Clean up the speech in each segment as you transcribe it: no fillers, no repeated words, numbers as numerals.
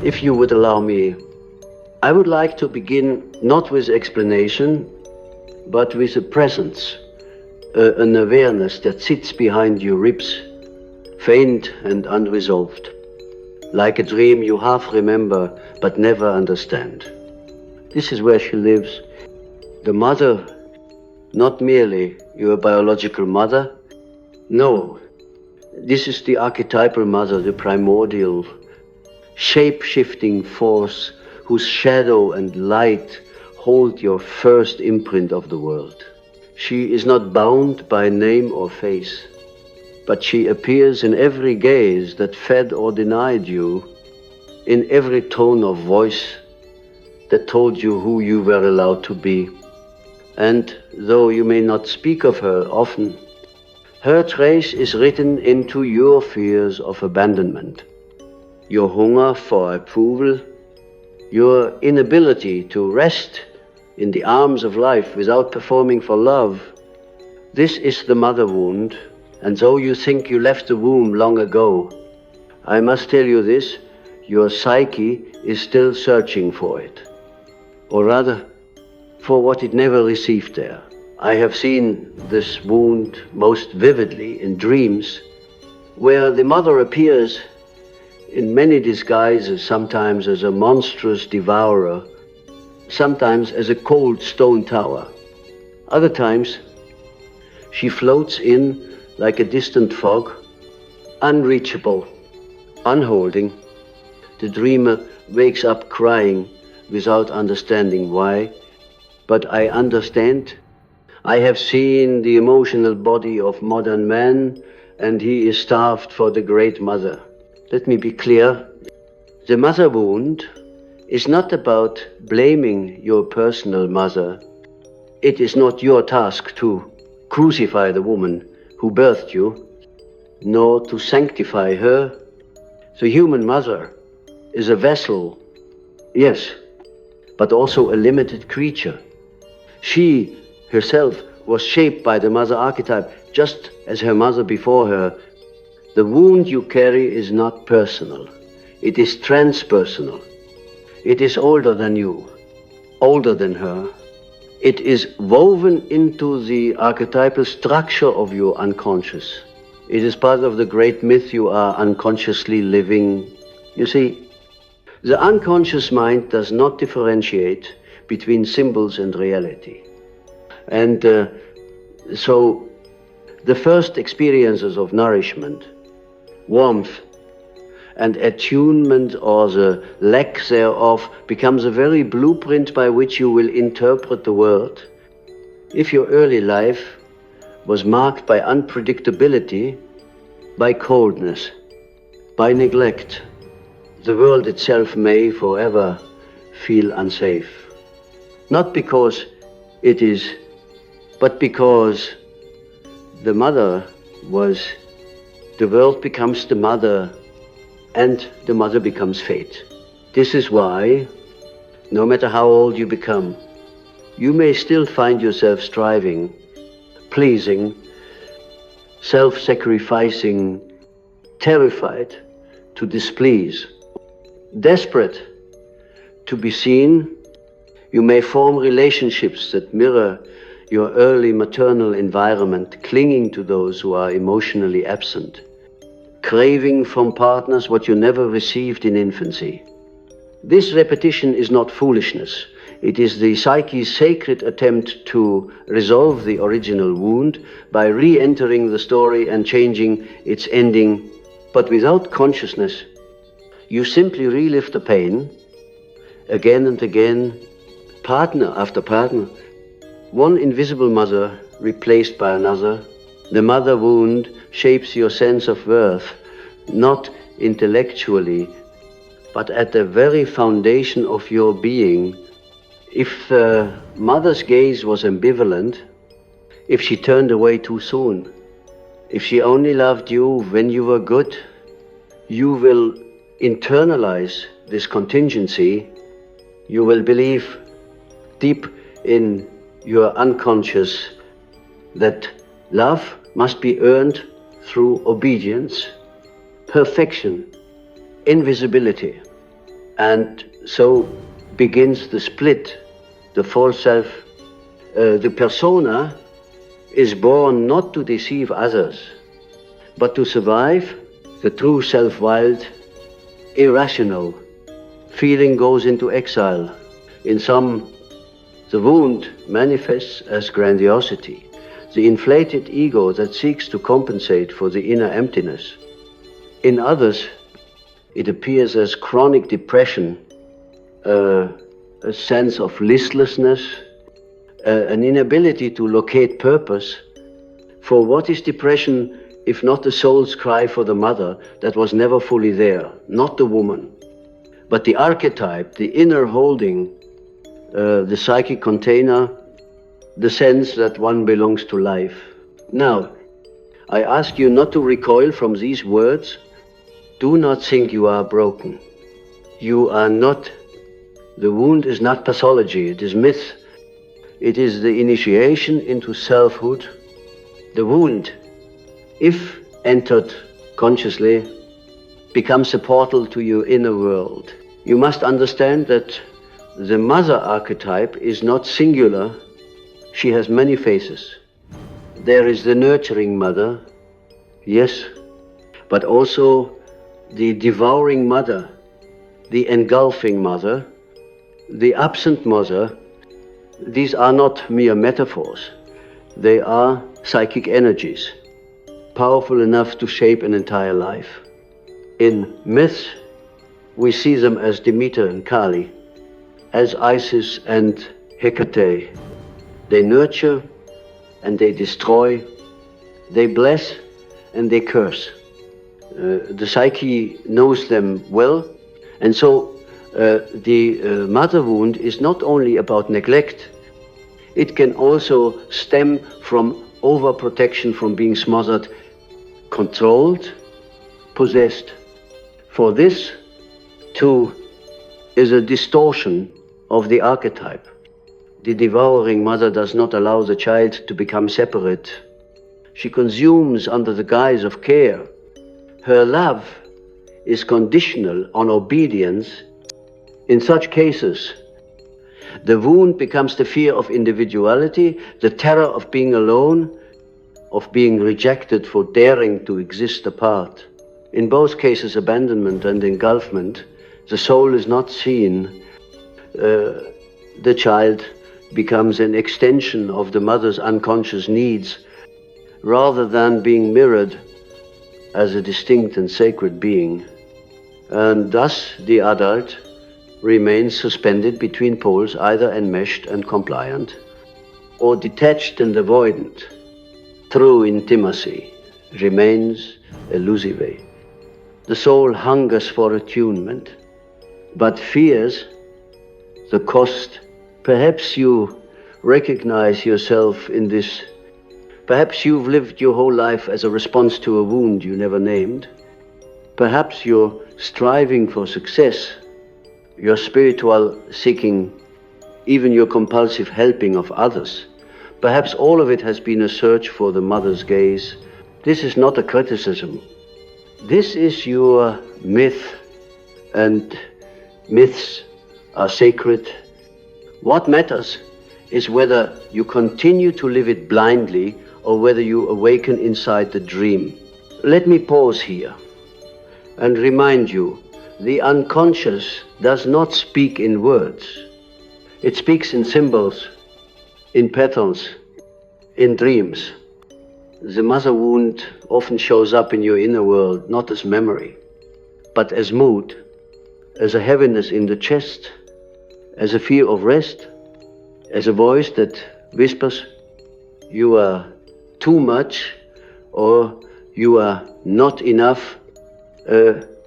If you would allow me, I would like to begin not with explanation, but with a presence, an awareness that sits behind your ribs, faint and unresolved, like a dream you half remember but never understand. This is where she lives. The mother, not merely your biological mother. No, this is the archetypal mother, the primordial, shape-shifting force whose shadow and light hold your first imprint of the world. She is not bound by name or face, but she appears in every gaze that fed or denied you, in every tone of voice that told you who you were allowed to be. And though you may not speak of her often, her trace is written into your fears of abandonment, your hunger for approval, your inability to rest in the arms of life without performing for love. This is the mother wound, and though you think you left the womb long ago, I must tell you this, your psyche is still searching for it, or rather, for what it never received there. I have seen this wound most vividly in dreams, where the mother appears in many disguises, sometimes as a monstrous devourer, sometimes as a cold stone tower. Other times, she floats in like a distant fog, unreachable, unholding. The dreamer wakes up crying without understanding why, but I understand. I have seen the emotional body of modern man, and he is starved for the great mother. Let me be clear. The mother wound is not about blaming your personal mother. It is not your task to crucify the woman who birthed you, nor to sanctify her. The human mother is a vessel, yes, but also a limited creature. She herself was shaped by the mother archetype, just as her mother before her. The wound you carry is not personal. It is transpersonal. It is older than you, older than her. It is woven into the archetypal structure of your unconscious. It is part of the great myth you are unconsciously living. You see, the unconscious mind does not differentiate between symbols and reality. And so the first experiences of nourishment, warmth, and attunement, or the lack thereof, becomes a very blueprint by which you will interpret the world. If your early life was marked by unpredictability, by coldness, by neglect, the world itself may forever feel unsafe. Not because it is, but because the mother was, the world becomes the mother, and the mother becomes fate. This is why, no matter how old you become, you may still find yourself striving, pleasing, self-sacrificing, terrified to displease, desperate to be seen. You may form relationships that mirror your early maternal environment, clinging to those who are emotionally absent, craving from partners what you never received in infancy. This repetition is not foolishness. It is the psyche's sacred attempt to resolve the original wound by re-entering the story and changing its ending. But without consciousness, you simply relive the pain again and again, partner after partner. One invisible mother replaced by another. The mother wound shapes your sense of worth, not intellectually, but at the very foundation of your being. If the mother's gaze was ambivalent, if she turned away too soon, if she only loved you when you were good, you will internalize this contingency. You will believe deep in your unconscious that love must be earned through obedience, perfection, invisibility. And so begins the split, the false self. The persona is born not to deceive others, but to survive. The true self wild, irrational. Feeling goes into exile. In some, the wound manifests as grandiosity, the inflated ego that seeks to compensate for the inner emptiness. In others, it appears as chronic depression, a sense of listlessness, an inability to locate purpose. For what is depression if not the soul's cry for the mother that was never fully there, not the woman, but the archetype, the inner holding, the psychic container, the sense that one belongs to life. Now, I ask you not to recoil from these words. Do not think you are broken. You are not. The wound is not pathology, it is myth. It is the initiation into selfhood. The wound, if entered consciously, becomes a portal to your inner world. You must understand that the mother archetype is not singular. She has many faces. There is the nurturing mother, yes, but also the devouring mother, the engulfing mother, the absent mother. These are not mere metaphors. They are psychic energies, powerful enough to shape an entire life. In myths, we see them as Demeter and Kali, as Isis and Hecate. They nurture and they destroy, they bless and they curse. The psyche knows them well, and so the mother wound is not only about neglect, it can also stem from overprotection, from being smothered, controlled, possessed. For this, too, is a distortion of the archetype. The devouring mother does not allow the child to become separate. She consumes under the guise of care. Her love is conditional on obedience. In such cases, the wound becomes the fear of individuality, the terror of being alone, of being rejected for daring to exist apart. In both cases, abandonment and engulfment, the soul is not seen. The child becomes an extension of the mother's unconscious needs, rather than being mirrored as a distinct and sacred being. And thus the adult remains suspended between poles, either enmeshed and compliant, or detached and avoidant. True intimacy remains elusive. The soul hungers for attunement, but fears the cost. Perhaps you recognize yourself in this. Perhaps you've lived your whole life as a response to a wound you never named. Perhaps you're striving for success, your spiritual seeking, even your compulsive helping of others. Perhaps all of it has been a search for the mother's gaze. This is not a criticism. This is your myth, and myths are sacred. What matters is whether you continue to live it blindly or whether you awaken inside the dream. Let me pause here and remind you, the unconscious does not speak in words. It speaks in symbols, in patterns, in dreams. The mother wound often shows up in your inner world, not as memory, but as mood, as a heaviness in the chest, as a fear of rest, as a voice that whispers, you are too much, or you are not enough.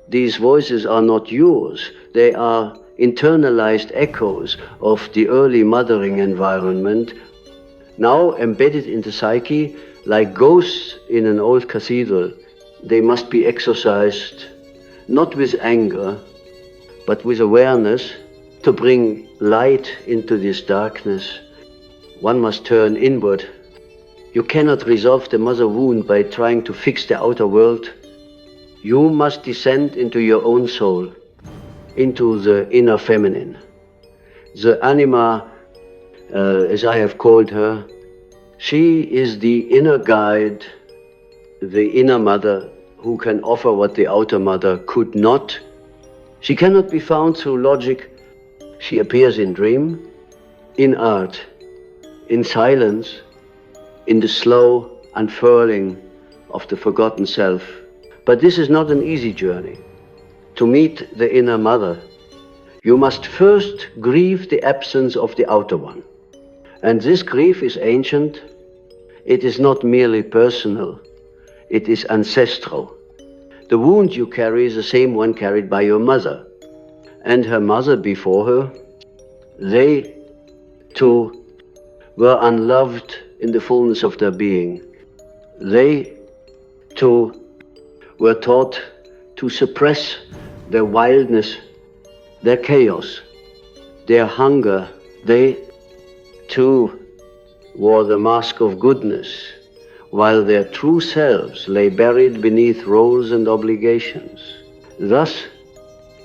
These voices are not yours. They are internalized echoes of the early mothering environment, now embedded in the psyche like ghosts in an old cathedral. They must be exorcised, not with anger, but with awareness, to bring light into this darkness. One must turn inward. You cannot resolve the mother wound by trying to fix the outer world. You must descend into your own soul. into the inner feminine. The anima, as I have called her, she is the inner guide, the inner mother who can offer what the outer mother could not. She cannot be found through logic. She appears in dream, in art, in silence, in the slow unfurling of the forgotten self. But this is not an easy journey. To meet the inner mother, you must first grieve the absence of the outer one. And this grief is ancient. It is not merely personal. It is ancestral. The wound you carry is the same one carried by your mother and her mother before her. They too were unloved in the fullness of their being. They too were taught to suppress their wildness, their chaos, their hunger. They too wore the mask of goodness, while their true selves lay buried beneath roles and obligations. Thus,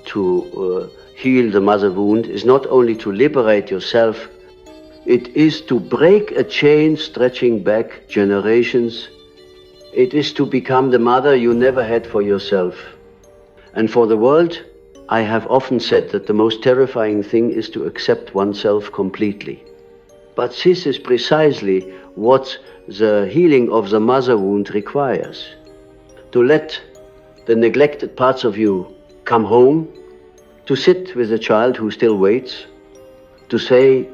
to heal the mother wound is not only to liberate yourself, it is to break a chain stretching back generations. It is to become the mother you never had for yourself. And for the world, I have often said that the most terrifying thing is to accept oneself completely. But this is precisely what the healing of the mother wound requires. To let the neglected parts of you come home, to sit with a child who still waits, to say,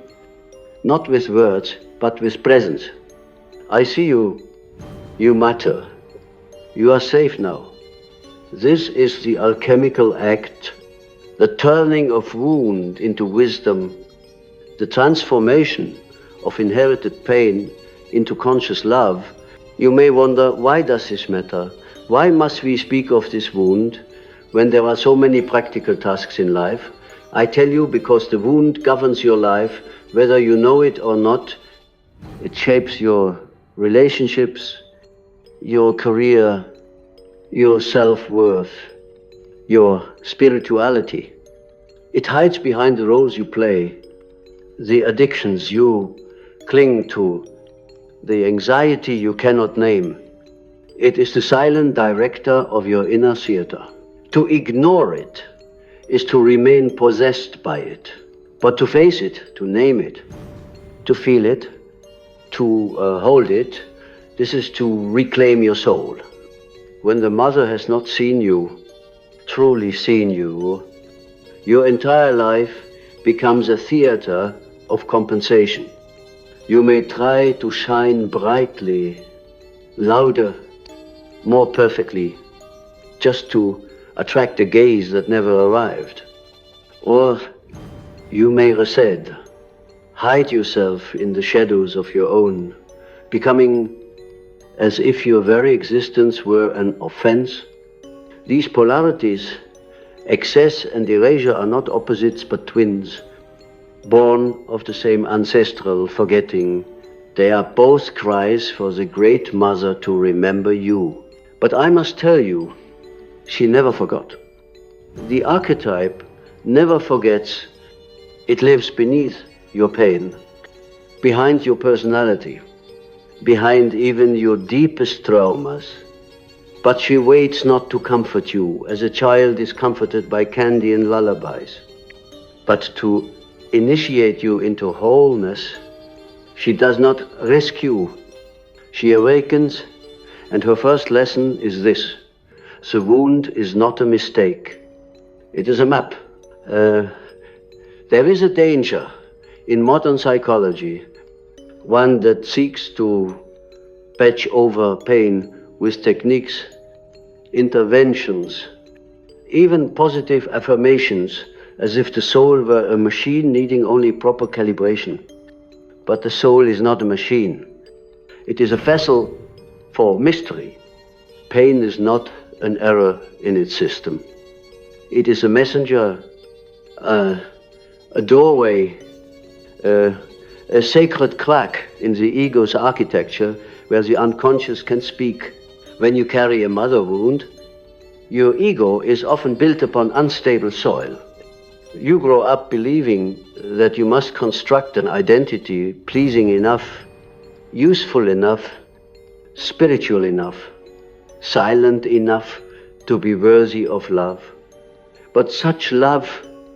not with words, but with presence, I see you, you matter, you are safe now. This is the alchemical act, the turning of wound into wisdom, the transformation of inherited pain into conscious love. You may wonder, why does this matter? Why must we speak of this wound when there are so many practical tasks in life? I tell you, because the wound governs your life, whether you know it or not. It shapes your relationships, your career, your self-worth, your spirituality. It hides behind the roles you play, the addictions you cling to, the anxiety you cannot name. It is the silent director of your inner theater. To ignore it is to remain possessed by it. But to face it, to name it, to feel it, to hold it, this is to reclaim your soul. When the mother has not seen you, truly seen you, your entire life becomes a theater of compensation. You may try to shine brightly, louder, more perfectly, just to attract a gaze that never arrived. Or you may recede, hide yourself in the shadows of your own, becoming as if your very existence were an offense. These polarities, excess and erasure, are not opposites but twins, born of the same ancestral forgetting. They are both cries for the great mother to remember you. But I must tell you, she never forgot. The archetype never forgets. It lives beneath your pain, behind your personality, behind even your deepest traumas. But she waits not to comfort you as a child is comforted by candy and lullabies, but to initiate you into wholeness. She does not rescue, she awakens, and her first lesson is this: the wound is not a mistake, it is a map. There is a danger in modern psychology, one that seeks to patch over pain with techniques, interventions, even positive affirmations, as if the soul were a machine needing only proper calibration. But the soul is not a machine. It is a vessel for mystery. Pain is not an error in its system. It is a messenger, a doorway, a sacred crack in the ego's architecture where the unconscious can speak. When you carry a mother wound, your ego is often built upon unstable soil. You grow up believing that you must construct an identity pleasing enough, useful enough, spiritual enough, silent enough to be worthy of love. But such love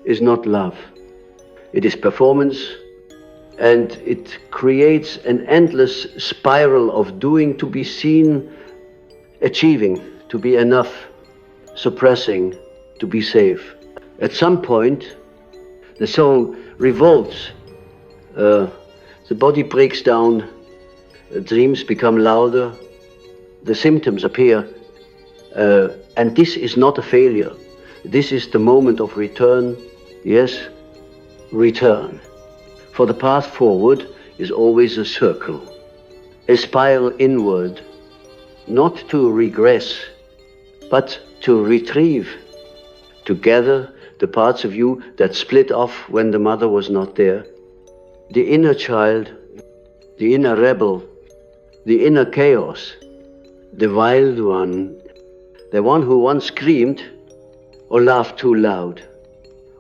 is not love. It is performance, and it creates an endless spiral of doing to be seen, achieving to be enough, suppressing to be safe. At some point, the soul revolts, the body breaks down, dreams become louder, the symptoms appear, and this is not a failure. This is the moment of return. Yes, return. For the path forward is always a circle, a spiral inward, not to regress, but to retrieve, to gather the parts of you that split off when the mother was not there. The inner child, the inner rebel, the inner chaos, the wild one, the one who once screamed or laughed too loud,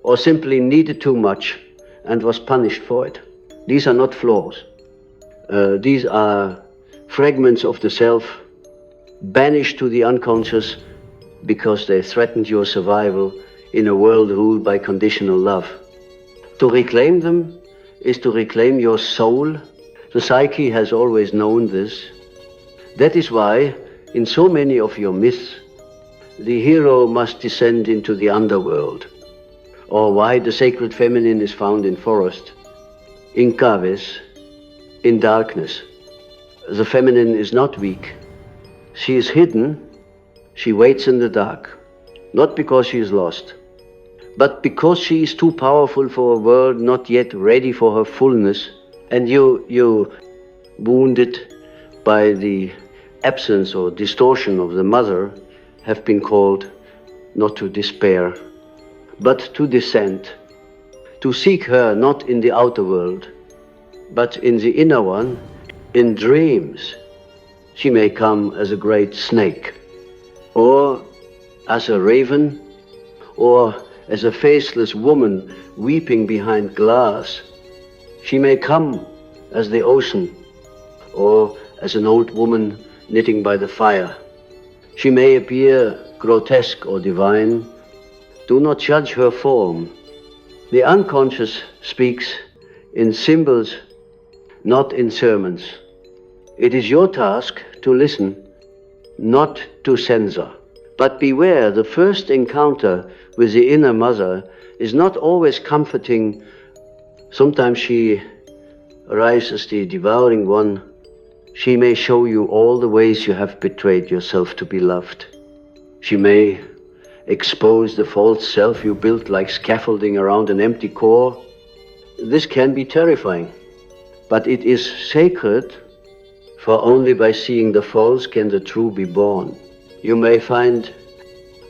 or simply needed too much and was punished for it. These are not flaws. These are fragments of the self, banished to the unconscious because they threatened your survival in a world ruled by conditional love. To reclaim them is to reclaim your soul. The psyche has always known this. That is why, in so many of your myths, the hero must descend into the underworld, or why the sacred feminine is found in forest, in caves, in darkness. The feminine is not weak. She is hidden. She waits in the dark, not because she is lost, but because she is too powerful for a world not yet ready for her fullness. And you wounded by the absence or distortion of the mother, have been called not to despair, but to descend, to seek her not in the outer world, but in the inner one, in dreams. She may come as a great snake, or as a raven, or as a faceless woman weeping behind glass. She may come as the ocean, or as an old woman knitting by the fire. She may appear grotesque or divine. Do not judge her form. The unconscious speaks in symbols, not in sermons. It is your task to listen, not to censor. But beware, the first encounter with the inner mother is not always comforting. Sometimes she arrives as the devouring one. She may show you all the ways you have betrayed yourself to be loved. She may expose the false self you built like scaffolding around an empty core. This can be terrifying, but it is sacred, for only by seeing the false can the true be born. You may find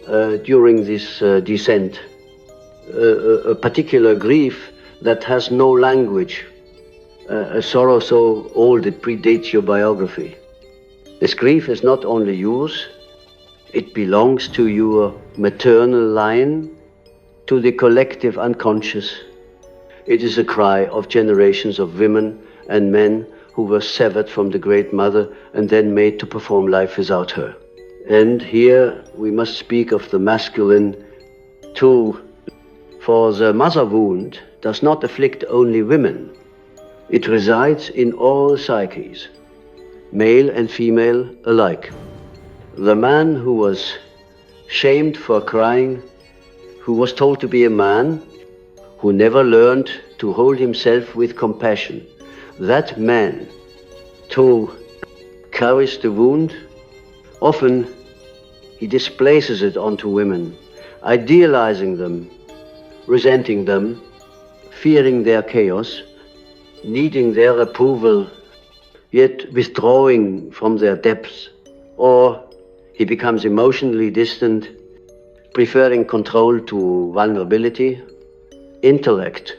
during this descent a particular grief that has no language, a sorrow so old it predates your biography. This grief is not only yours, it belongs to your maternal line, to the collective unconscious. It is a cry of generations of women and men who were severed from the great mother and then made to perform life without her. And here we must speak of the masculine too, for the mother wound does not afflict only women. It resides in all psyches, male and female alike. The man who was shamed for crying, who was told to be a man, who never learned to hold himself with compassion, that man too carries the wound. Often he displaces it onto women, idealizing them, resenting them, fearing their chaos, needing their approval, yet withdrawing from their depths. Or he becomes emotionally distant, preferring control to vulnerability, intellect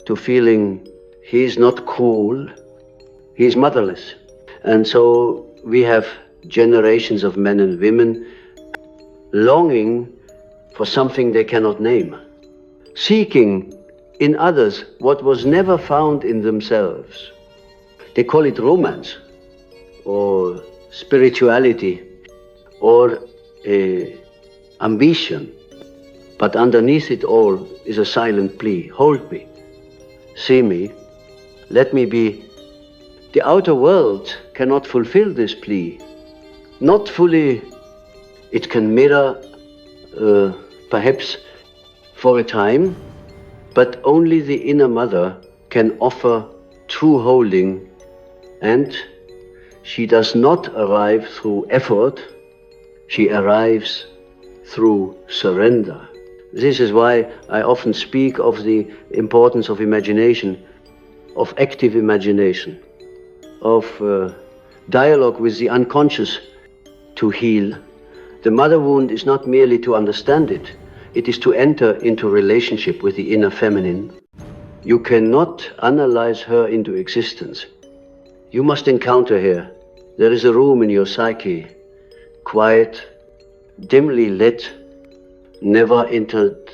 to feeling he is not cool, he is motherless. And so we have generations of men and women longing for something they cannot name, seeking in others what was never found in themselves. They call it romance, or spirituality, or ambition. But underneath it all is a silent plea. Hold me, see me, let me be. The outer world cannot fulfill this plea. Not fully. It can mirror, perhaps for a time, but only the inner mother can offer true holding, and she does not arrive through effort, she arrives through surrender. This is why I often speak of the importance of imagination, of active imagination, of dialogue with the unconscious to heal. The mother wound is not merely to understand it, it is to enter into relationship with the inner feminine. You cannot analyze her into existence. You must encounter her. There is a room in your psyche, quiet, dimly lit, never entered.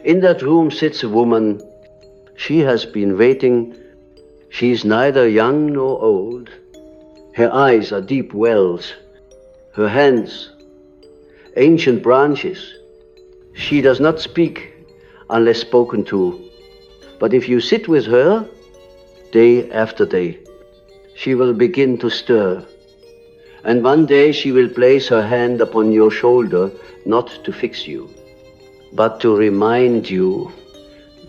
In that room sits a woman. She has been waiting. She is neither young nor old. Her eyes are deep wells. Her hands, ancient branches. She does not speak unless spoken to. But if you sit with her, day after day, she will begin to stir. And one day she will place her hand upon your shoulder, not to fix you, but to remind you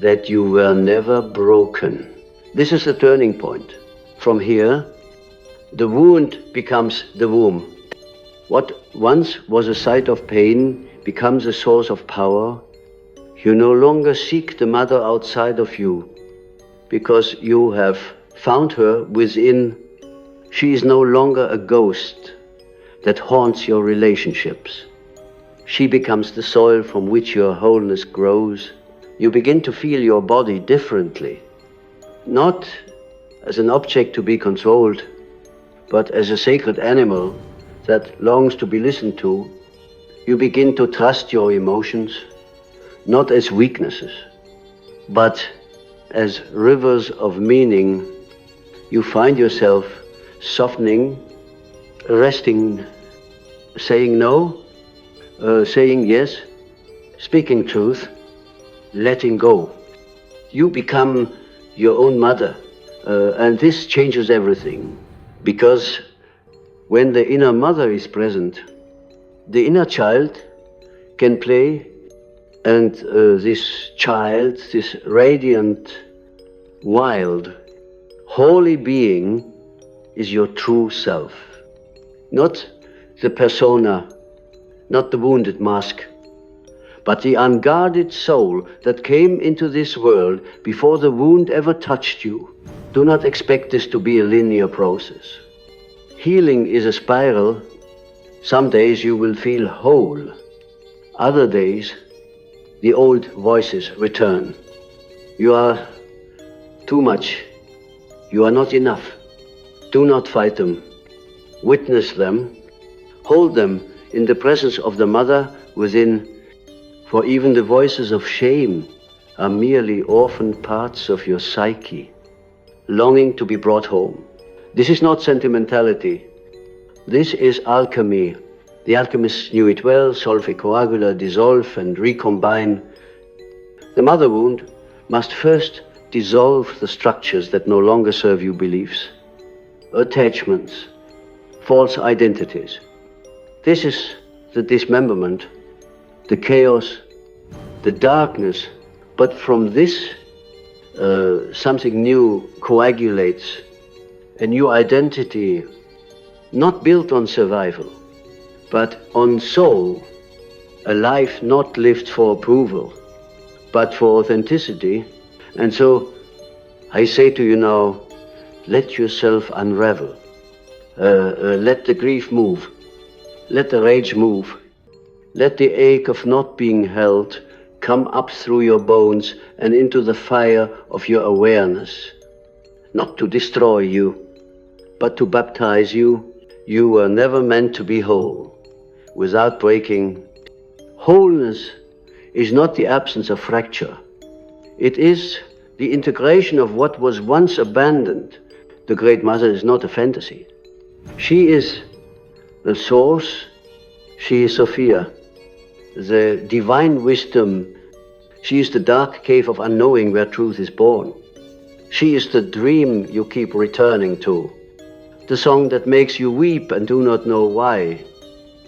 that you were never broken. This is the turning point. From here, the wound becomes the womb. What once was a site of pain becomes a source of power. You no longer seek the mother outside of you, because you have found her within. She is no longer a ghost that haunts your relationships. She becomes the soil from which your wholeness grows. You begin to feel your body differently, not as an object to be controlled, but as a sacred animal that longs to be listened to. You begin to trust your emotions, not as weaknesses, but as rivers of meaning. You find yourself softening, resting, saying no, saying yes, speaking truth, letting go. You become your own mother, and this changes everything, because when the inner mother is present, the inner child can play, and this child, this radiant, wild, holy being is your true self. Not the persona, not the wounded mask, but the unguarded soul that came into this world before the wound ever touched you. Do not expect this to be a linear process. Healing is a spiral. Some days you will feel whole. Other days, the old voices return. You are too much. You are not enough. Do not fight them. Witness them. Hold them in the presence of the mother within, for even the voices of shame are merely orphaned parts of your psyche, longing to be brought home. This is not sentimentality. This is alchemy. The alchemists knew it well. Solve, coagula, dissolve and recombine. The mother wound must first dissolve the structures that no longer serve you beliefs, attachments, false identities. This is the dismemberment, the chaos, the darkness. But from this, something new coagulates, a new identity, not built on survival, but on soul, a life not lived for approval, but for authenticity. And so I say to you now, let yourself unravel. Let the grief move. Let the rage move. Let the ache of not being held come up through your bones and into the fire of your awareness. Not to destroy you, but to baptize you. You were never meant to be whole. Without breaking, wholeness is not the absence of fracture. It is the integration of what was once abandoned. The Great Mother is not a fantasy. She is the source, she is Sophia, the divine wisdom. She is the dark cave of unknowing where truth is born. She is the dream you keep returning to, the song that makes you weep and do not know why.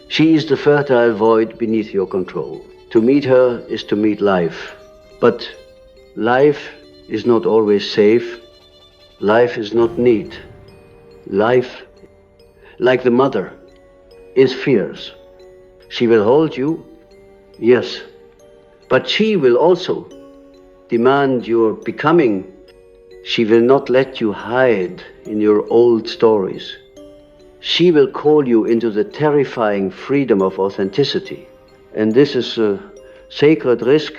She is the fertile void beneath your control. To meet her is to meet life. But life is not always safe. Life is not neat. Life, like the mother, is fierce. She will hold you, yes, but she will also demand your becoming. She will not let you hide in your old stories. She will call you into the terrifying freedom of authenticity. And this is a sacred risk,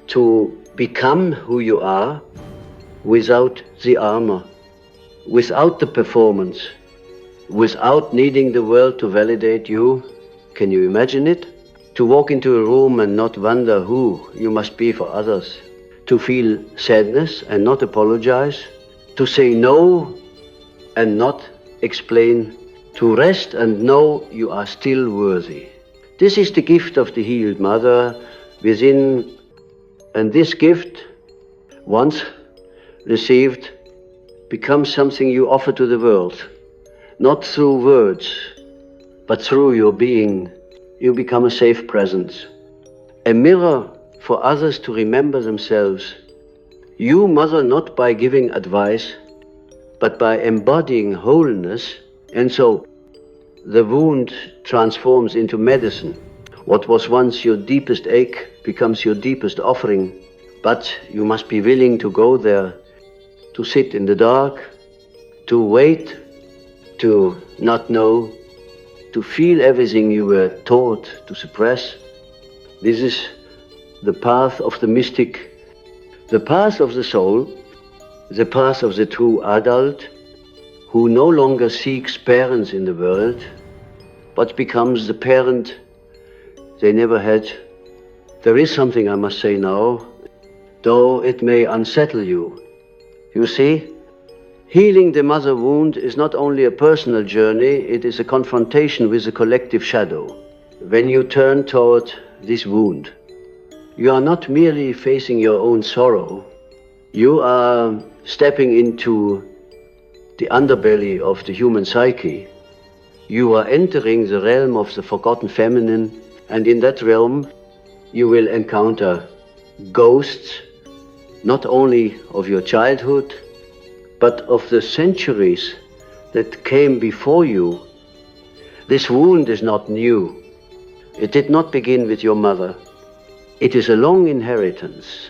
to become who you are without the armor, without the performance, without needing the world to validate you. Can you imagine it? To walk into a room and not wonder who you must be for others. To feel sadness and not apologize. To say no and not explain. To rest and know you are still worthy. This is the gift of the healed mother within, and this gift, once received, becomes something you offer to the world, not through words, but through your being. You become a safe presence, a mirror for others to remember themselves. You mother not by giving advice, but by embodying wholeness, and so the wound transforms into medicine. What was once your deepest ache becomes your deepest offering, but you must be willing to go there, to sit in the dark, to wait, to not know, to feel everything you were taught to suppress. This is the path of the mystic, the path of the soul, the path of the true adult, who no longer seeks parents in the world, but becomes the parent they never had. There is something I must say now, though it may unsettle you. You see, healing the mother wound is not only a personal journey, it is a confrontation with a collective shadow. When you turn toward this wound, you are not merely facing your own sorrow, you are stepping into the underbelly of the human psyche. You are entering the realm of the forgotten feminine, and in that realm you will encounter ghosts, not only of your childhood, but of the centuries that came before you. This wound is not new. It did not begin with your mother. It is a long inheritance,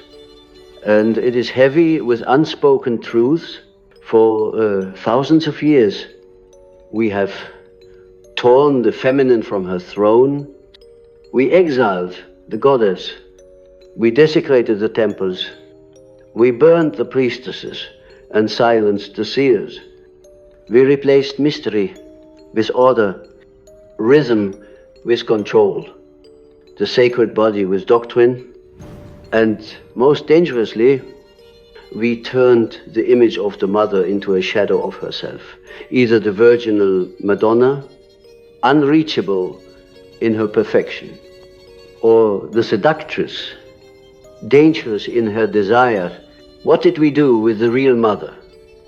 and it is heavy with unspoken truths. For thousands of years, we have torn the feminine from her throne. We exiled the goddess. We desecrated the temples. We burned the priestesses and silenced the seers. We replaced mystery with order, rhythm with control, the sacred body with doctrine, and most dangerously, we turned the image of the mother into a shadow of herself, either the virginal Madonna, unreachable in her perfection, or the seductress, dangerous in her desire. What did we do with the real mother,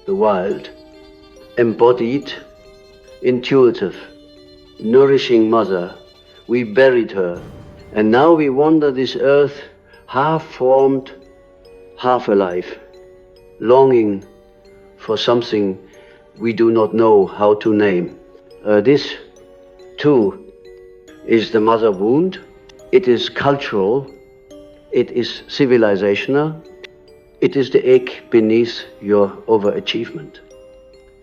the wild, embodied, intuitive, nourishing mother? We buried her, and now we wander this earth half formed, half alive, longing for something we do not know how to name. This, too, is the mother wound. It is cultural, it is civilizational, it is the ache beneath your overachievement,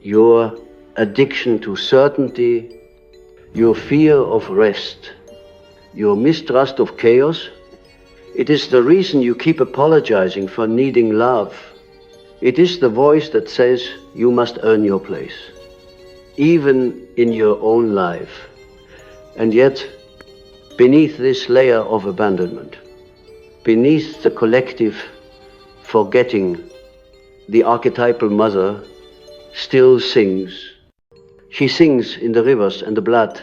your addiction to certainty, your fear of rest, your mistrust of chaos. It is the reason you keep apologizing for needing love. It is the voice that says you must earn your place, even in your own life. And yet, beneath this layer of abandonment, beneath the collective forgetting, the archetypal mother still sings. She sings in the rivers and the blood,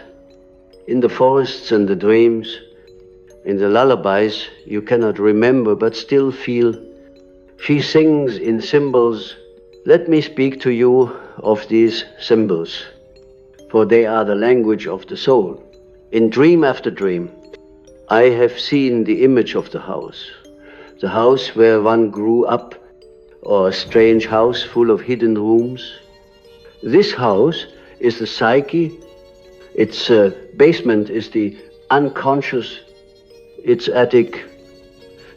in the forests and the dreams, in the lullabies you cannot remember but still feel. She sings in symbols. Let me speak to you of these symbols, for they are the language of the soul. In dream after dream, I have seen the image of the house where one grew up, or a strange house full of hidden rooms. This house is the psyche. Its basement is the unconscious, its attic,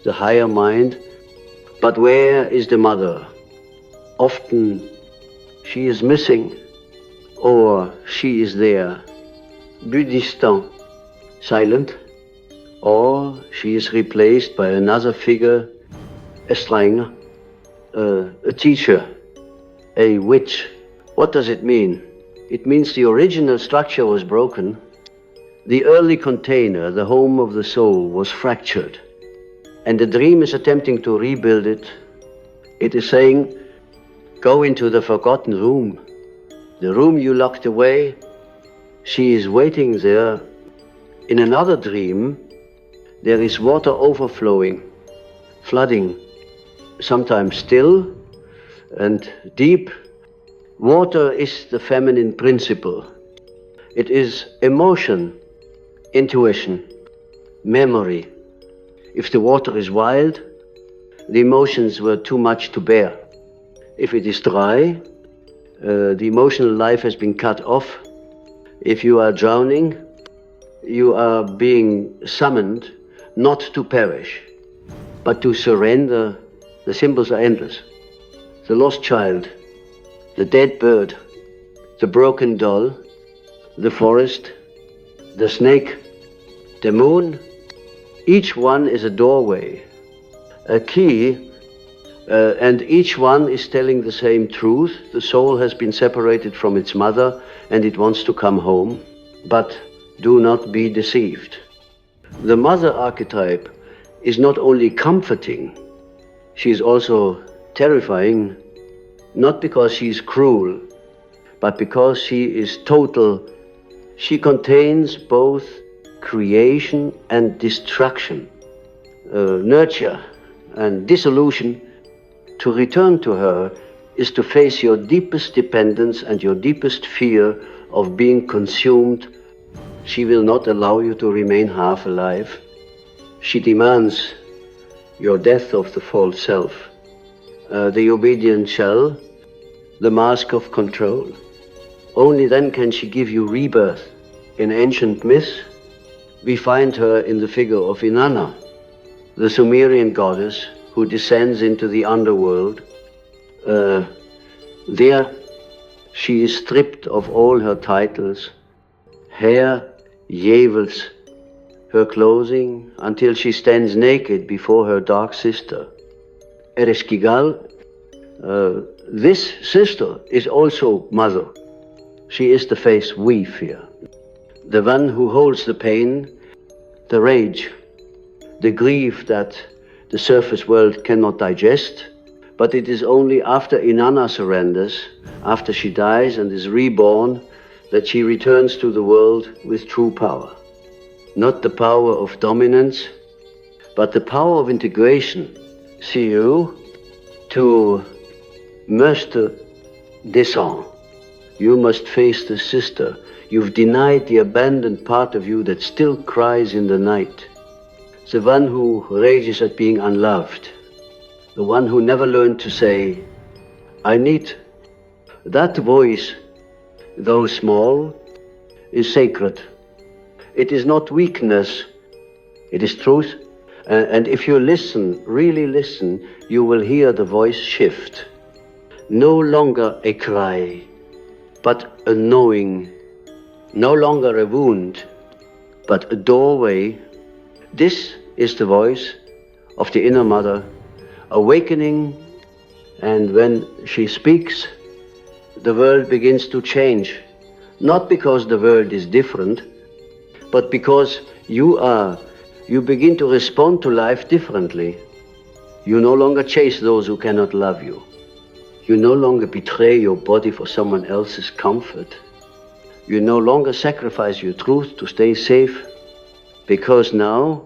the higher mind. But where is the mother? Often she is missing, or she is there, plus distant, silent, or she is replaced by another figure, a stranger, a teacher, a witch. What does it mean? It means the original structure was broken. The early container, the home of the soul, was fractured. And the dream is attempting to rebuild it. It is saying, go into the forgotten room, the room you locked away. She is waiting there. In another dream, there is water overflowing, flooding, sometimes still and deep. Water is the feminine principle. It is emotion, intuition, memory. If the water is wild, the emotions were too much to bear. If it is dry, the emotional life has been cut off. If you are drowning, you are being summoned not to perish, but to surrender. The symbols are endless. The lost child, the dead bird, the broken doll, the forest, the snake, the moon. Each one is a doorway, a key, and each one is telling the same truth. The soul has been separated from its mother and it wants to come home, but do not be deceived. The mother archetype is not only comforting, she is also terrifying, not because she is cruel, but because she is total. She contains both creation and destruction, nurture and dissolution. To return to her is to face your deepest dependence and your deepest fear of being consumed. She will not allow you to remain half alive. She demands your death of the false self, the obedient shell, the mask of control. Only then can she give you rebirth. In ancient myths, we find her in the figure of Inanna, the Sumerian goddess who descends into the underworld. There, she is stripped of all her titles, hair, yevils, her clothing, until she stands naked before her dark sister. Ereshkigal, this sister is also mother. She is the face we fear. The one who holds the pain, the rage, the grief that the surface world cannot digest. But it is only after Inanna surrenders, after she dies and is reborn, that she returns to the world with true power. Not the power of dominance, but the power of integration. See you to Meurtre descend. You must face the sister. You've denied the abandoned part of you that still cries in the night. The one who rages at being unloved. The one who never learned to say, I need. That voice, though small, is sacred. It is not weakness, it is truth. And if you listen, really listen, you will hear the voice shift. No longer a cry, but a knowing. No longer a wound, but a doorway. This is the voice of the inner mother, awakening, and when she speaks, the world begins to change. Not because the world is different, but because you are you begin to respond to life differently. You no longer chase those who cannot love you. You no longer betray your body for someone else's comfort. You no longer sacrifice your truth to stay safe, because now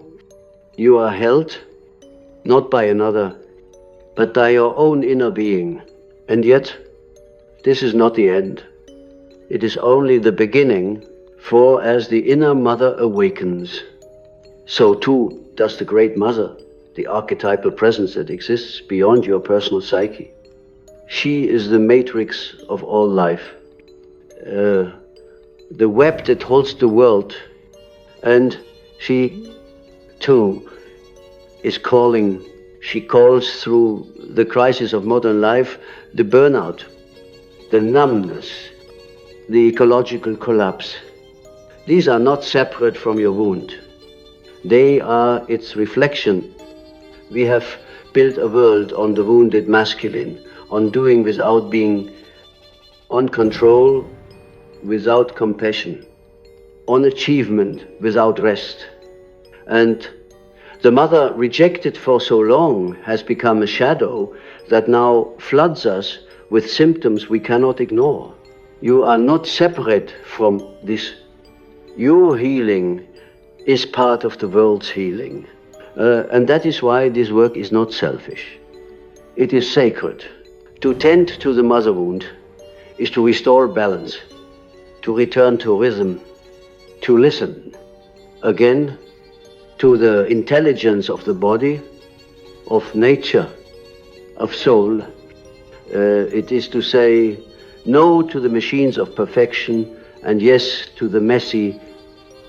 you are held not by another, but by your own inner being. And yet, this is not the end. It is only the beginning, for as the inner mother awakens, so too does the great mother, the archetypal presence that exists beyond your personal psyche. She is the matrix of all life, the web that holds the world, and she too is calling. She calls through the crisis of modern life, the burnout, the numbness, the ecological collapse. These are not separate from your wound. They are its reflection. We have built a world on the wounded masculine, on doing without being, on control without compassion, on achievement without rest. And the mother, rejected for so long, has become a shadow that now floods us with symptoms we cannot ignore. You are not separate from this. Your healing is part of the world's healing. And that is why this work is not selfish. It is sacred. To tend to the mother wound is to restore balance, to return to rhythm, to listen again to the intelligence of the body, of nature, of soul. It is to say no to the machines of perfection and yes to the messy,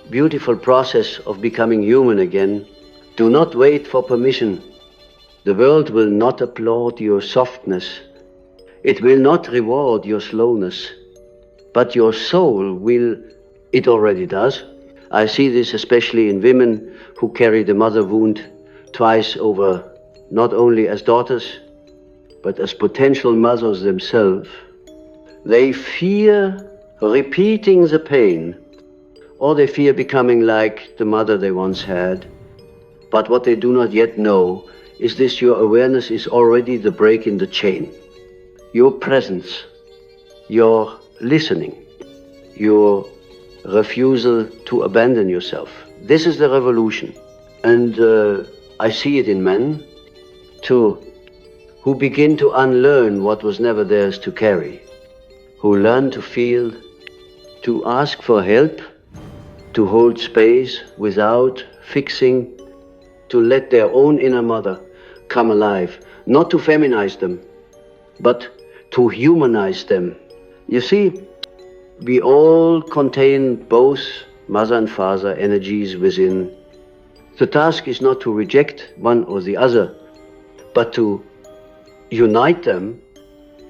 beautiful process of becoming human again. Do not wait for permission. The world will not applaud your softness. It will not reward your slowness. But your soul will, it already does. I see this especially in women who carry the mother wound twice over, not only as daughters, but as potential mothers themselves. They fear repeating the pain, or they fear becoming like the mother they once had. But what they do not yet know is this: your awareness is already the break in the chain. Your presence, your listening, your refusal to abandon yourself. This is the revolution. And I see it in men too, who begin to unlearn what was never theirs to carry, who learn to feel, to ask for help, to hold space without fixing, to let their own inner mother come alive, not to feminize them, but to humanize them. You see, we all contain both mother and father energies within. The task is not to reject one or the other, but to unite them,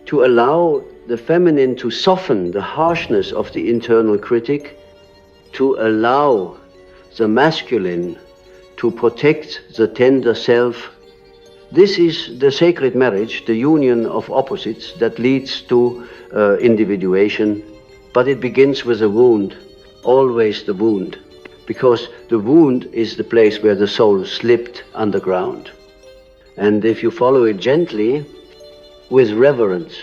to allow the feminine to soften the harshness of the internal critic, to allow the masculine to protect the tender self. This is the sacred marriage, the union of opposites that leads to individuation. But it begins with a wound, always the wound, because the wound is the place where the soul slipped underground. And if you follow it gently, with reverence,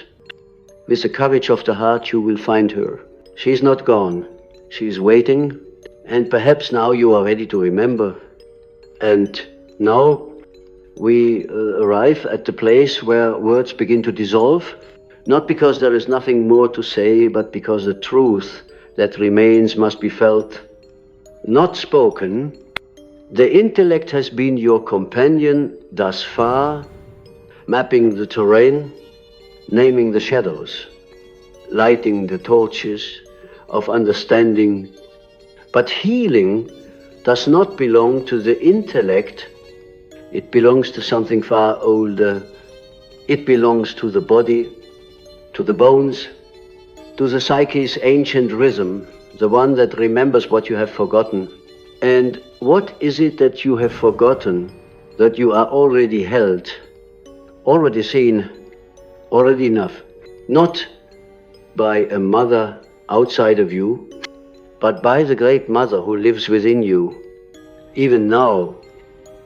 with the courage of the heart, you will find her. She's not gone, she's waiting, and perhaps now you are ready to remember. And now we arrive at the place where words begin to dissolve, not because there is nothing more to say, but because the truth that remains must be felt, not spoken. The intellect has been your companion thus far, mapping the terrain, naming the shadows, lighting the torches of understanding. But healing does not belong to the intellect. It belongs to something far older. It belongs to the body, to the bones, to the psyche's ancient rhythm, the one that remembers what you have forgotten. And what is it that you have forgotten, that you are already held, already seen, already enough? Not by a mother outside of you, but by the great mother who lives within you. even now,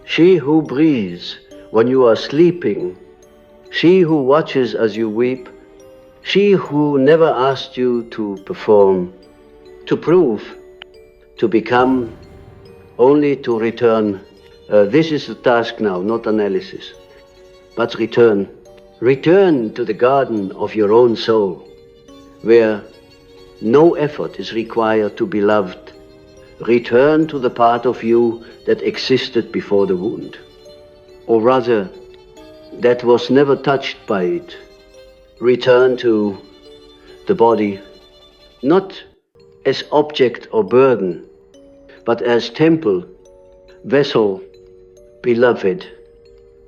she who breathes when you are sleeping, she who watches as you weep, she who never asked you to perform, to prove, to become, only to return. This is the task now, not analysis, but return. Return to the garden of your own soul, where no effort is required to be loved. Return to the part of you that existed before the wound, or rather, that was never touched by it. Return to the body, not as object or burden, but as temple, vessel, beloved.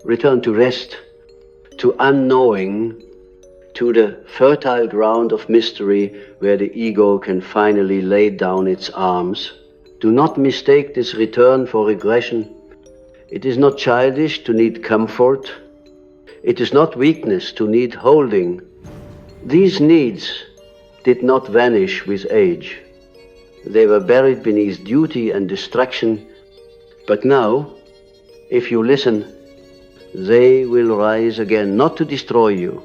Return to rest, to unknowing, to the fertile ground of mystery where the ego can finally lay down its arms. Do not mistake this return for regression. It is not childish to need comfort. It is not weakness to need holding. These needs did not vanish with age. They were buried beneath duty and distraction. But now, if you listen, they will rise again, not to destroy you,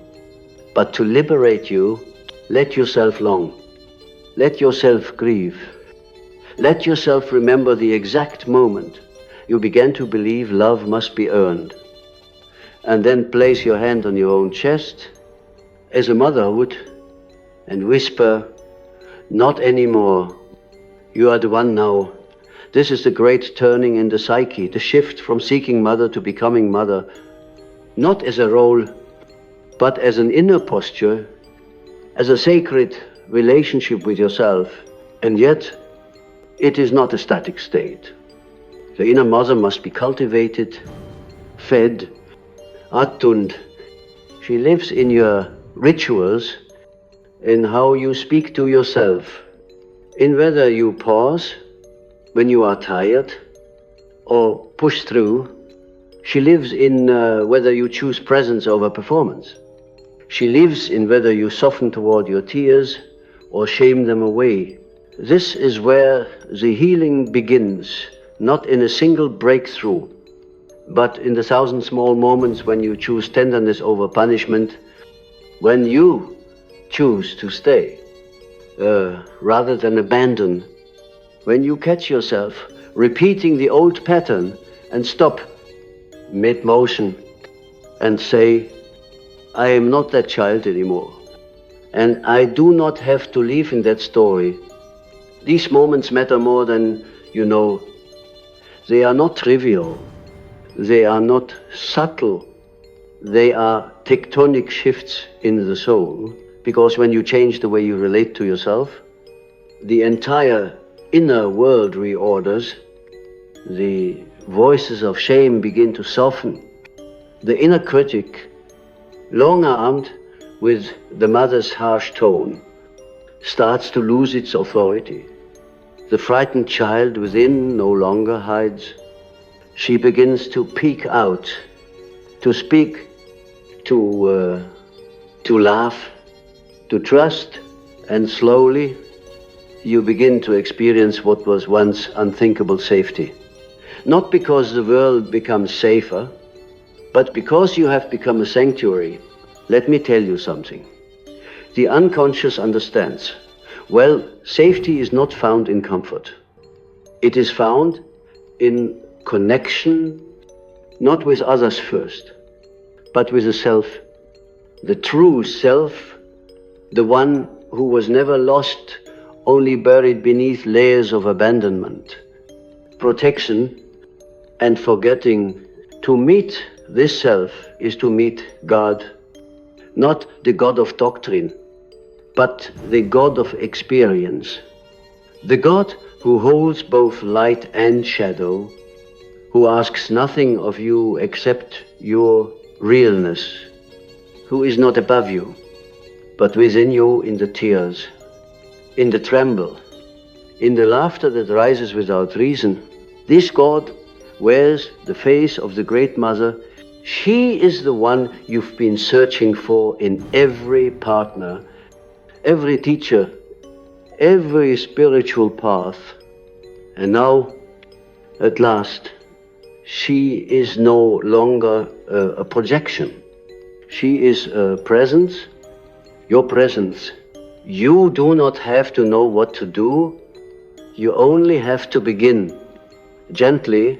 but to liberate you. Let yourself long. Let yourself grieve. Let yourself remember the exact moment you began to believe love must be earned. And then place your hand on your own chest, as a mother would, and whisper, not anymore. You are the one now. This is the great turning in the psyche, the shift from seeking mother to becoming mother, not as a role, but as an inner posture, as a sacred relationship with yourself. And yet, it is not a static state. The inner mother must be cultivated, fed, attuned. She lives in your rituals, in how you speak to yourself, in whether you pause when you are tired or push through. She lives in whether you choose presence over performance. She lives in whether you soften toward your tears or shame them away. This is where the healing begins, not in a single breakthrough, but in the 1,000 small moments when you choose tenderness over punishment, when you choose to stay rather than abandon, when you catch yourself repeating the old pattern and stop mid-motion and say, I am not that child anymore, and I do not have to live in that story. These moments matter more than you know. They are not trivial. They are not subtle. They are tectonic shifts in the soul, because when you change the way you relate to yourself, the entire inner world reorders. The voices of shame begin to soften. The inner critic, long-armed with the mother's harsh tone, starts to lose its authority. The frightened child within no longer hides. She begins to peek out, to speak, to laugh, to trust, and slowly you begin to experience what was once unthinkable safety. Not because the world becomes safer, but because you have become a sanctuary. Let me tell you something. The unconscious understands. Well, safety is not found in comfort. It is found in connection, not with others first, but with the self. The true self, the one who was never lost, only buried beneath layers of abandonment, protection, and forgetting. To meet this self is to meet God, not the God of doctrine, but the God of experience. The God who holds both light and shadow, who asks nothing of you except your realness, who is not above you, but within you in the tears, in the tremble, in the laughter that rises without reason. This God wears the face of the Great Mother. She is the one you've been searching for in every partner, every teacher, every spiritual path. And now At last, she is no longer a projection. She is a presence, your presence. You do not have to know what to do. You only have to begin gently,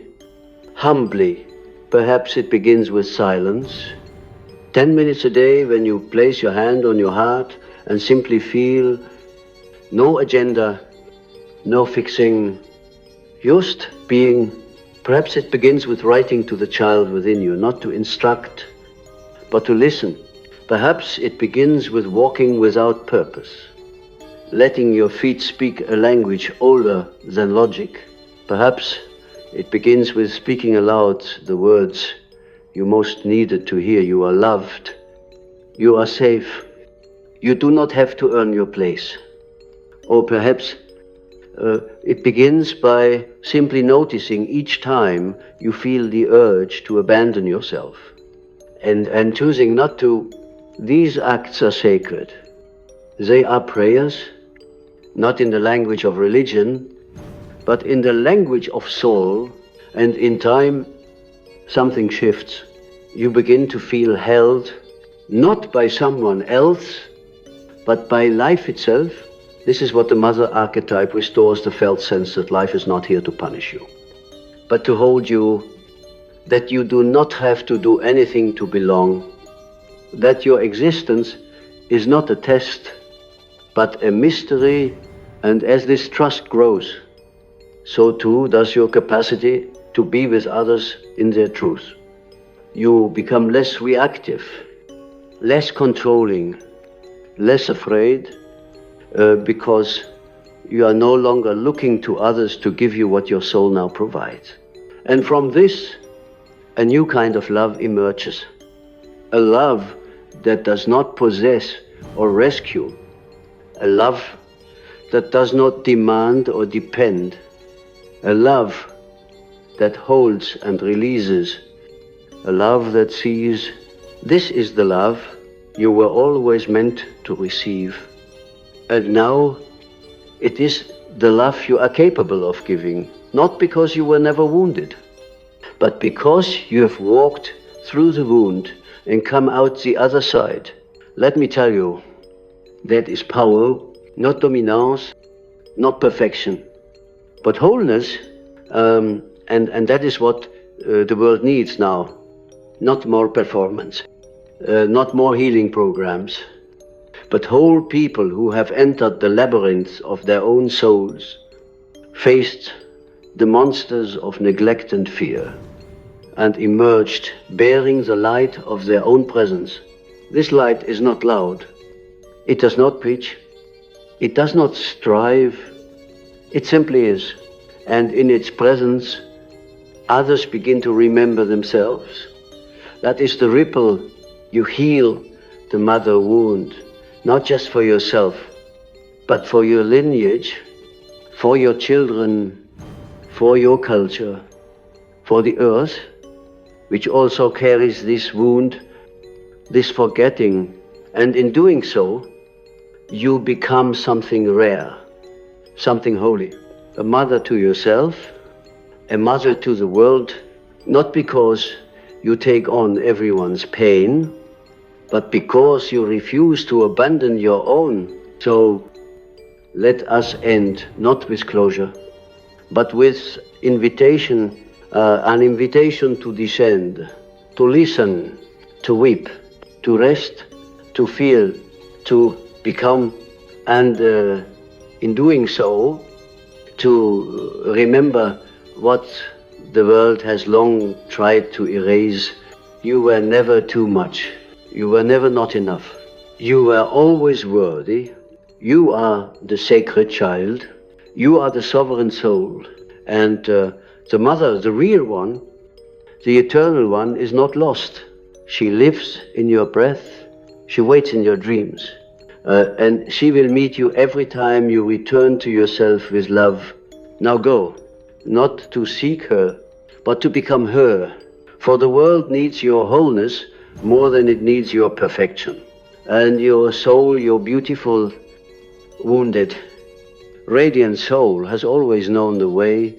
humbly. Perhaps it begins with silence. 10 minutes a day when you place your hand on your heart and simply feel, no agenda, no fixing, just being. Perhaps it begins with writing to the child within you, not to instruct, but to listen. Perhaps it begins with walking without purpose, letting your feet speak a language older than logic. Perhaps it begins with speaking aloud the words you most needed to hear. You are loved. You are safe. You do not have to earn your place. Or perhaps it begins by simply noticing each time you feel the urge to abandon yourself and choosing not to. These acts are sacred. They are prayers, not in the language of religion, but in the language of soul, and in time something shifts. You begin to feel held, not by someone else, but by life itself. This is what the mother archetype restores, the felt sense that life is not here to punish you, but to hold you, that you do not have to do anything to belong, that your existence is not a test, but a mystery, and as this trust grows, so too does your capacity to be with others in their truth. You become less reactive, less controlling, less afraid, because you are no longer looking to others to give you what your soul now provides. And from this, a new kind of love emerges. A love that does not possess or rescue. A love that does not demand or depend. A love that holds and releases. A love that sees, this is the love you were always meant to receive. And now it is the love you are capable of giving, not because you were never wounded, but because you have walked through the wound and come out the other side. Let me tell you, that is power, not dominance, not perfection, but wholeness, and that is what the world needs now. Not more performance, not more healing programs, but whole people who have entered the labyrinth of their own souls, faced the monsters of neglect and fear, and emerged bearing the light of their own presence. This light is not loud. It does not preach. It does not strive. It simply is. And in its presence, others begin to remember themselves. That is the ripple. You heal the mother wound, not just for yourself, but for your lineage, for your children, for your culture, for the earth, which also carries this wound, this forgetting. And in doing so, you become something rare, something holy. A mother to yourself, a mother to the world, not because you take on everyone's pain, but because you refuse to abandon your own. So let us end not with closure, but with invitation, an invitation to descend, to listen, to weep, to rest, to feel, to become, and in doing so, to remember what the world has long tried to erase. You were never too much. You were never not enough. You were always worthy. You are the sacred child. You are the sovereign soul. And the mother, the real one, the eternal one, is not lost. She lives in your breath. She waits in your dreams. And she will meet you every time you return to yourself with love. Now go, not to seek her, but to become her. For the world needs your wholeness more than it needs your perfection. And your soul, your beautiful, wounded, radiant soul has always known the way